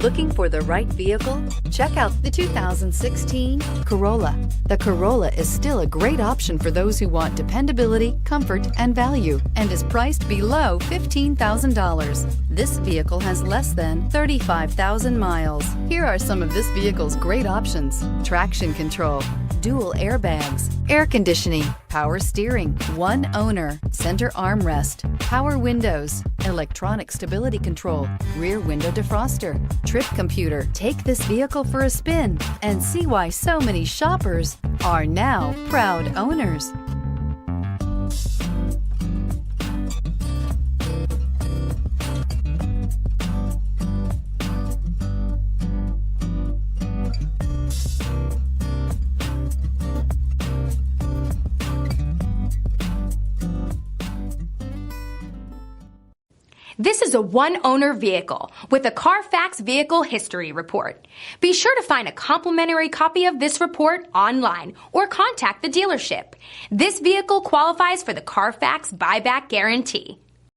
Looking for the right vehicle? Check out the 2016 Corolla. The Corolla is still a great option for those who want dependability, comfort, and value, and is priced below $15,000. This vehicle has less than 35,000 miles. Here are some of this vehicle's great options: traction control, dual airbags, air conditioning, power steering, one owner, center armrest, power windows, electronic stability control, rear window defroster, trip computer. Take this vehicle for a spin and see why so many shoppers are now proud owners. This is a one-owner vehicle with a CARFAX Vehicle History Report. Be sure to find a complimentary copy of this report online or contact the dealership. This vehicle qualifies for the CARFAX Buyback Guarantee.